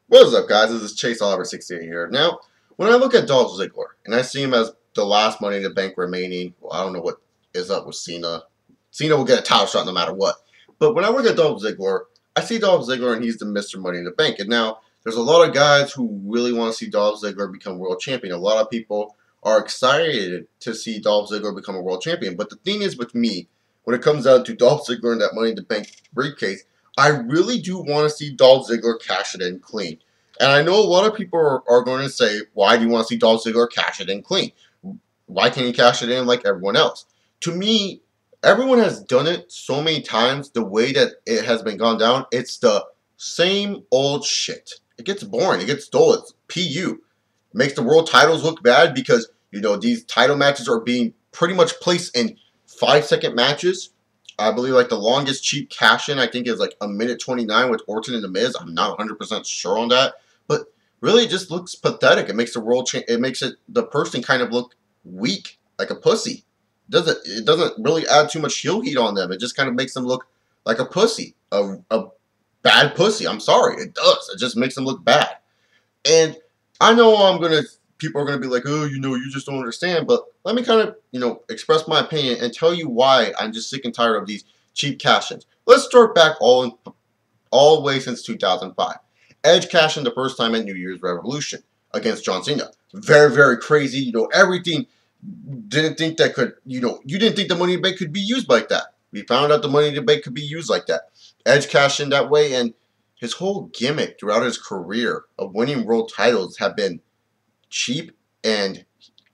What is up, guys? This is Chase Oliver 68 here. Now, when I look at Dolph Ziggler, and I see him as the last Money in the Bank remaining, well, I don't know what is up with Cena. Cena will get a title shot no matter what. But when I look at Dolph Ziggler, I see Dolph Ziggler and he's the Mr. Money in the Bank. And now, there's a lot of guys who really want to see Dolph Ziggler become world champion. A lot of people are excited to see Dolph Ziggler become a world champion. But the thing is with me, when it comes down to Dolph Ziggler and that Money in the Bank briefcase, I really do want to see Dolph Ziggler cash it in clean. And I know a lot of people are going to say, why do you want to see Dolph Ziggler cash it in clean? Why can't he cash it in like everyone else? To me, everyone has done it so many times the way that it has been gone down. It's the same old shit. It gets boring. It gets dull. It's PU. It makes the world titles look bad because, you know, these title matches are being pretty much placed in 5-second matches. I believe like the longest cheap cash-in I think is like a minute 29 with Orton and The Miz. I'm not 100% sure on that, but really it just looks pathetic. It makes the world it makes the person kind of look weak, like a pussy. It doesn't really add too much heel heat on them. It just kind of makes them look like a pussy, a bad pussy. I'm sorry, it does. It just makes them look bad. And I know people are gonna be like, oh, you know, you just don't understand. But let me kind of, you know, express my opinion and tell you why I'm just sick and tired of these cheap cash-ins. Let's start back all the way since 2005. Edge cashed in the first time at New Year's Revolution against John Cena. Very, very crazy. You know, everything didn't think that could, you know, you didn't think the Money in the Bank could be used like that. We found out the Money in the Bank could be used like that. Edge cashed in that way, and his whole gimmick throughout his career of winning world titles have been cheap and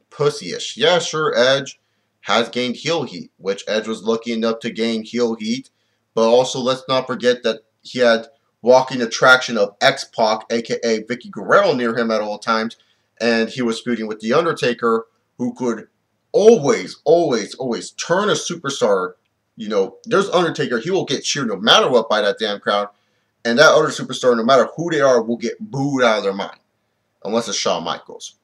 pussyish. Yeah, sure, Edge has gained heel heat, which Edge was lucky enough to gain heel heat, but also let's not forget that he had walking attraction of X-Pac, aka Vicky Guerrero, near him at all times, and he was feuding with The Undertaker, who could always turn a superstar. You know, there's Undertaker, he will get cheered no matter what by that damn crowd, and that other superstar, no matter who they are, will get booed out of their mind. Unless it's Shawn Michaels.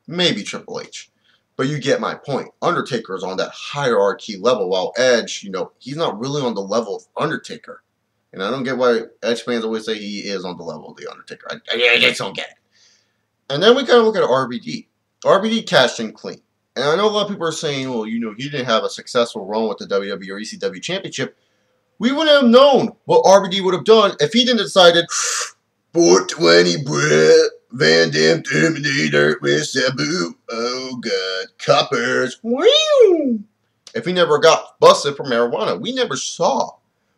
Maybe Triple H. But you get my point. Undertaker is on that hierarchy level, while Edge, you know, he's not really on the level of Undertaker. And I don't get why Edge fans always say he is on the level of The Undertaker. I just don't get it. And then we kind of look at RVD. RVD cashed in clean. And I know a lot of people are saying, well, you know, he didn't have a successful run with the WWE or ECW Championship. We wouldn't have known what RVD would have done if he didn't decided, 420 Brett. Van Damme Terminator with Sabu. Oh god. Coppers. Whew. If he never got busted for marijuana, we never saw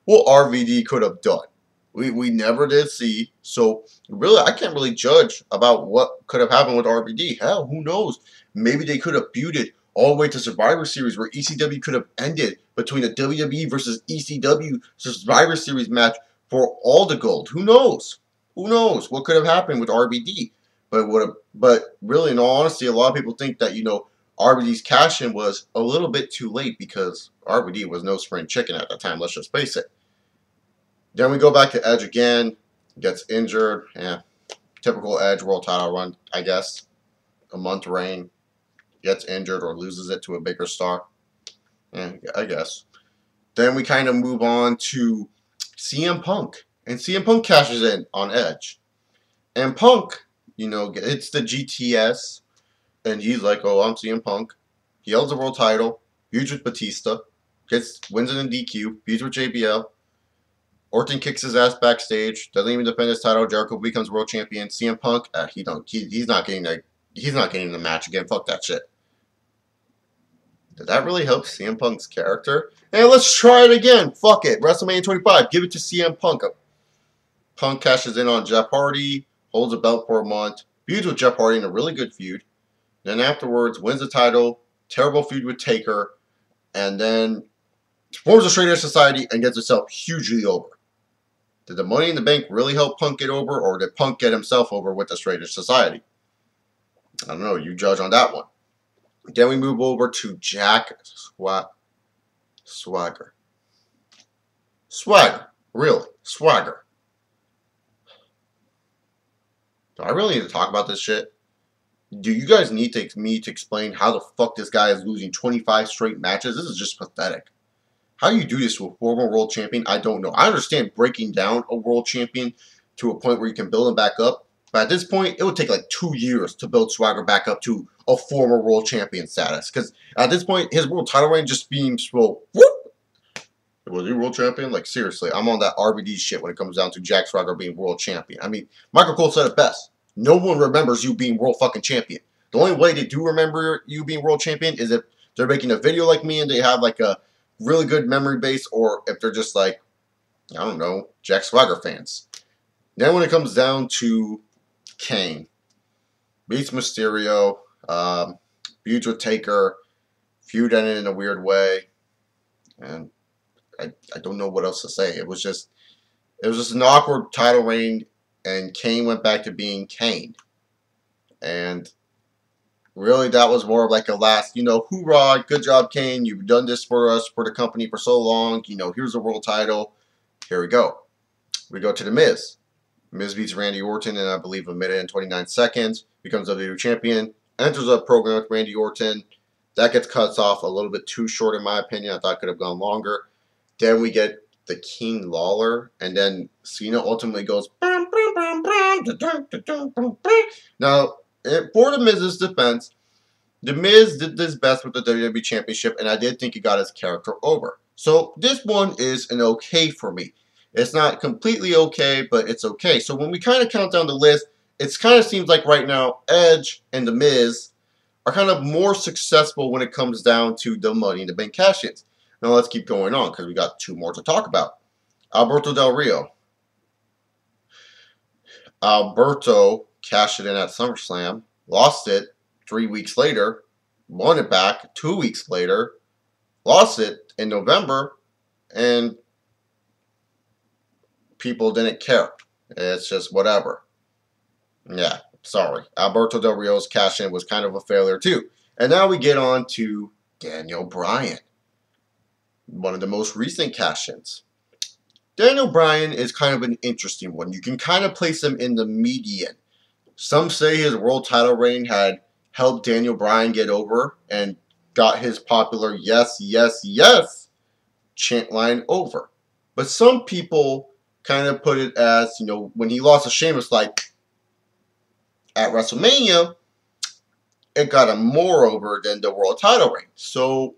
what RVD could have done. We never did see. So really, I can't really judge about what could have happened with RVD. Hell, who knows? Maybe they could have feuded all the way to Survivor Series, where ECW could have ended between a WWE versus ECW Survivor Series match for all the gold. Who knows? Who knows what could have happened with RVD? But really, in all honesty, a lot of people think that, you know, RVD's cash-in was a little bit too late because RVD was no spring chicken at that time. Let's just face it. Then we go back to Edge again. Gets injured. Yeah, typical Edge world title run, I guess. A month reign. Gets injured or loses it to a bigger star. Yeah, I guess. Then we kind of move on to CM Punk. And CM Punk cashes in on Edge. And Punk, you know, it's the GTS. And he's like, oh, I'm CM Punk. He holds the world title. Feuds with Batista. Wins it in DQ. Feuds with JBL. Orton kicks his ass backstage. Doesn't even defend his title. Jericho becomes world champion. CM Punk, he's not getting the match again. Fuck that shit. Did that really help CM Punk's character? Hey, let's try it again. Fuck it. WrestleMania 25. Give it to CM Punk. Punk cashes in on Jeff Hardy. Holds a belt for a month. Feuds with Jeff Hardy in a really good feud. Then afterwards, wins the title. Terrible feud with Taker. And then forms a Straight Edge Society and gets himself hugely over. Did the Money in the Bank really help Punk get over? Or did Punk get himself over with the Straight Edge Society? I don't know. You judge on that one. Then we move over to Jack Swagger. Swagger. Really. Swagger. Do I really need to talk about this shit? Do you guys need me to explain how the fuck this guy is losing 25 straight matches? This is just pathetic. How do you do this to a former world champion? I don't know. I understand breaking down a world champion to a point where you can build him back up. But at this point, it would take like 2 years to build Swagger back up to a former world champion status. Because at this point, his world title reign just seems, well, whoop. Was he world champion? Like, seriously, I'm on that RVD shit when it comes down to Jack Swagger being world champion. I mean, Michael Cole said it best. No one remembers you being world fucking champion. The only way they do remember you being world champion is if they're making a video like me and they have like a really good memory base, or if they're just like, I don't know, Jack Swagger fans. Then when it comes down to Kane, beats Mysterio, feuds with Taker, feud ended in a weird way, and I don't know what else to say. It was just an awkward title reign, and Kane went back to being Kane. And really, that was more of like a last, hoorah, good job, Kane. You've done this for us, for the company for so long. Here's the world title. Here we go. We go to The Miz. Miz beats Randy Orton in, I believe, 1 minute and 29 seconds. Becomes WWE champion. Enters a program with Randy Orton. That gets cut off a little bit too short, in my opinion. I thought it could have gone longer. Then we get the King Lawler, and then Cena ultimately goes. Now, for The Miz's defense, The Miz did his best with the WWE Championship, and I did think he got his character over. So this one is an okay for me. It's not completely okay, but it's okay. So when we kind of count down the list, it kind of seems like right now Edge and The Miz are kind of more successful when it comes down to the Money in the Bank cash-ins. Now let's keep going on because we got 2 more to talk about. Alberto Del Rio. Alberto cashed it in at SummerSlam, lost it 3 weeks later, won it back 2 weeks later, lost it in November, and people didn't care. It's just whatever. Yeah, sorry. Alberto Del Rio's cash-in was kind of a failure too. And now we get on to Daniel Bryan. One of the most recent cash-ins. Daniel Bryan is kind of an interesting one. You can kind of place him in the median. Some say his world title reign had helped Daniel Bryan get over and got his popular yes, yes, yes chant line over. But some people kind of put it as, when he lost to Sheamus, like at WrestleMania, it got him more over than the world title reign. So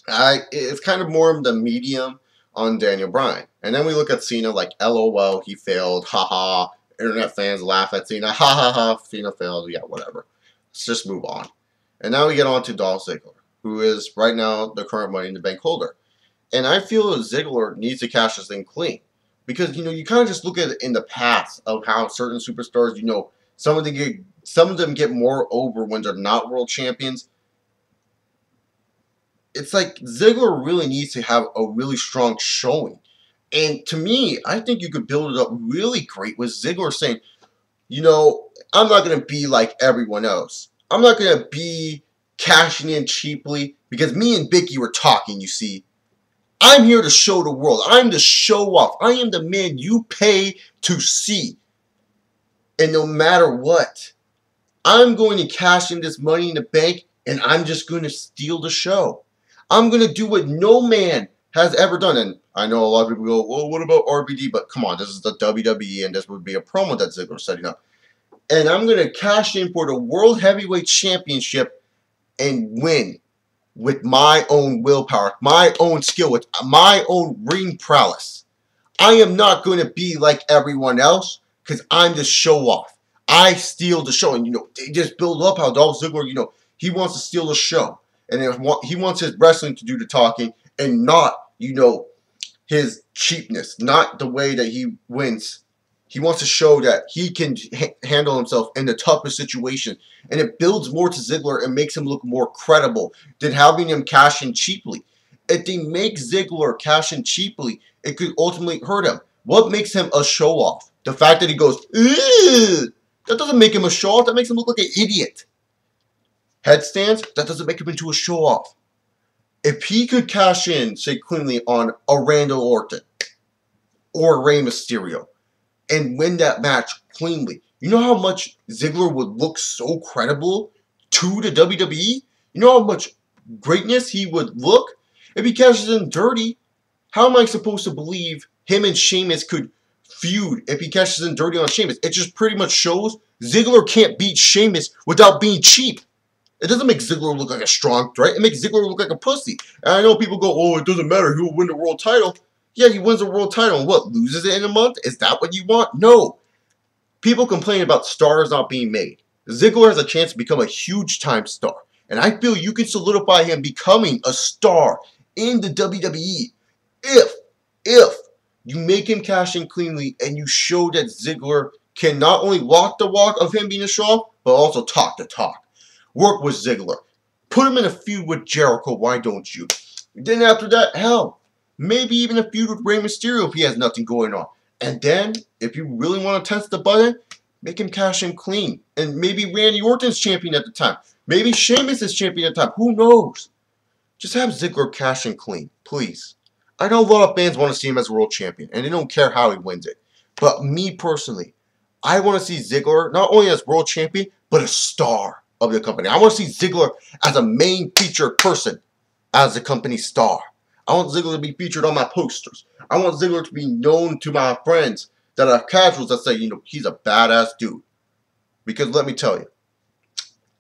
it's kind of more of the medium on Daniel Bryan. And then we look at Cena like, LOL, he failed, haha. Internet fans laugh at Cena, ha ha ha, Cena failed, yeah, whatever. Let's just move on. And now we get on to Dolph Ziggler, who is right now the current Money in the Bank holder. And I feel that Ziggler needs to cash this thing clean. Because, you kind of just look at it in the past of how certain superstars, some of them get more over when they're not world champions. It's like Ziggler really needs to have a really strong showing. And to me, I think you could build it up really great with Ziggler saying, I'm not going to be like everyone else. I'm not going to be cashing in cheaply because me and Vicky were talking, you see. I'm here to show the world. I'm the show off. I am the man you pay to see. And no matter what, I'm going to cash in this Money in the Bank and I'm just going to steal the show. I'm going to do what no man has ever done. And I know a lot of people go, well, what about RVD? But come on, this is the WWE and this would be a promo that Ziggler's setting up. And I'm going to cash in for the World Heavyweight Championship and win with my own willpower, my own skill, with my own ring prowess. I am not going to be like everyone else because I'm the show off. I steal the show. And, they just build up how Dolph Ziggler, he wants to steal the show. And he wants his wrestling to do the talking and not, his cheapness, not the way that he wins. He wants to show that he can handle himself in the toughest situation. And it builds more to Ziggler and makes him look more credible than having him cash in cheaply. If they make Ziggler cash in cheaply, it could ultimately hurt him. What makes him a show-off? The fact that he goes, ew, that doesn't make him a show-off. That makes him look like an idiot. Headstands, that doesn't make him into a show-off. If he could cash in, say, cleanly on a Randall Orton or Rey Mysterio and win that match cleanly, you know how much Ziggler would look so credible to the WWE? You know how much greatness he would look? If he cashes in dirty, how am I supposed to believe him and Sheamus could feud if he cashes in dirty on Sheamus. It just pretty much shows Ziggler can't beat Sheamus without being cheap. It doesn't make Ziggler look like a strong threat. It makes Ziggler look like a pussy. And I know people go, oh, it doesn't matter. He will win the world title. Yeah, he wins the world title. And what, loses it in a month? Is that what you want? No. People complain about stars not being made. Ziggler has a chance to become a huge-time star. And I feel you can solidify him becoming a star in the WWE if you make him cash in cleanly and you show that Ziggler can not only walk the walk of him being a strong, but also talk the talk. Work with Ziggler. Put him in a feud with Jericho, why don't you? Then after that, hell, maybe even a feud with Rey Mysterio if he has nothing going on. And then, if you really want to test the button, make him cash in clean. And maybe Randy Orton's champion at the time. Maybe Sheamus is champion at the time. Who knows? Just have Ziggler cash in clean, please. I know a lot of fans want to see him as world champion, and they don't care how he wins it. But me personally, I want to see Ziggler not only as world champion, but a star of the company. I want to see Ziggler as a main featured person as the company's star. I want Ziggler to be featured on my posters. I want Ziggler to be known to my friends that are casuals that say, you know, he's a badass dude. Because let me tell you,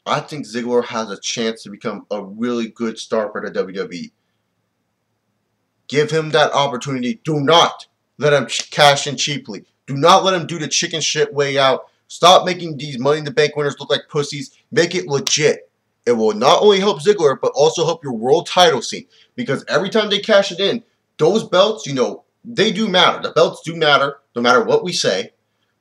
I think Ziggler has a chance to become a really good star for the WWE. Give him that opportunity. Do not let him cash in cheaply. Do not let him do the chicken shit way out. Stop making these Money in the Bank winners look like pussies. Make it legit. It will not only help Ziggler, but also help your world title scene. Because every time they cash it in, those belts, you know, they do matter. The belts do matter, no matter what we say.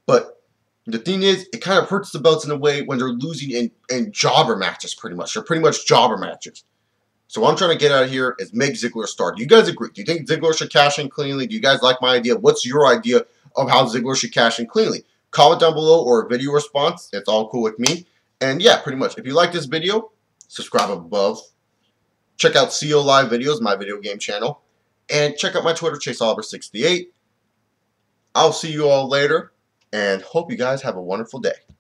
But the thing is, it kind of hurts the belts in a way when they're losing in jobber matches, pretty much. They're pretty much jobber matches. So what I'm trying to get out of here is make Ziggler a star. Do you guys agree? Do you think Ziggler should cash in cleanly? Do you guys like my idea? What's your idea of how Ziggler should cash in cleanly? Comment down below or a video response. It's all cool with me. And yeah, pretty much. If you like this video, subscribe above. Check out CO Live Videos, my video game channel. And check out my Twitter, ChaseOliver68. I'll see you all later. And hope you guys have a wonderful day.